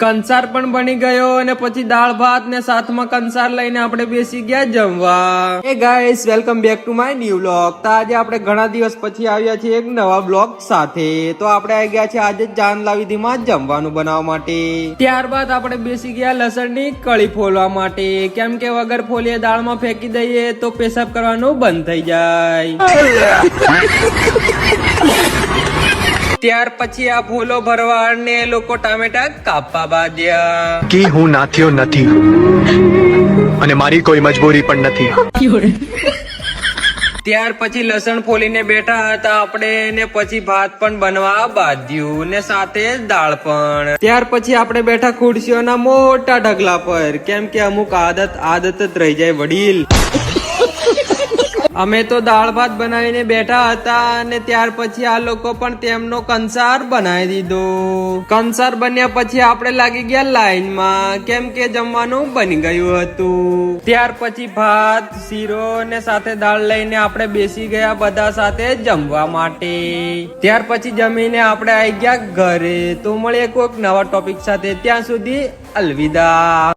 કંસાર પણ બની ગયો અને પછી દાળ ભાત ને સાથમાં કંસાર લઈને આપણે બેસી ગયા જમવા. Hey guys, welcome back to my new vlog. તો આજે આપણે ઘણા દિવસ પછી આવ્યા છીએ એક નવા બ્લોગ સાથે. તો આપણે આવી ગયા છે આજે જાનલાવીધીમાં જમવાનું બનાવવા માટે. ત્યારબાદ આપણે બેસી ગયા લસણની કળી ફોલવા માટે, કેમ કે વગર ફોલીએ દાળમાં ફેંકી દઈએ તો પેશાબ કરવાનું બંધ થઈ જાય. ત્યાર પછી આ ફૂલો ભરવા ને લોકો ટામેટા કાપવા બાંધ્યા કે હું નાથ્યો નથી અને મારી કોઈ મજબૂરી પણ નથી. ત્યાર પછી લસણ ફોલીને બેઠા હતા આપણે ને પછી ભાત પણ બનવા બાંધ્યું ને સાથે દાળ પણ. ત્યાર પછી આપણે બેઠા ખુરશીઓના મોટા ઢગલા પર, કેમ કે અમુક આદત જ રહી જાય વડીલ. અમે તો દાળ ભાત બનાવીને બેઠા હતા અને ત્યાર પછી આ લોકો પણ તેમનો કંસાર બનાવી દીધો. કંસાર બન્યા પછી આપણે લાગી ગયા લાઈનમાં, કેમ કે જમવાનું બની ગયું હતું. ત્યાર પછી ભાત, શીરો ને સાથે દાળ લઈને આપણે બેસી ગયા બધા સાથે જમવા માટે. ત્યાર પછી જમીને આપણે આવી ગયા ઘરે. તો મળીએ કોઈક નવા ટોપિક સાથે, ત્યાં સુધી અલવિદા.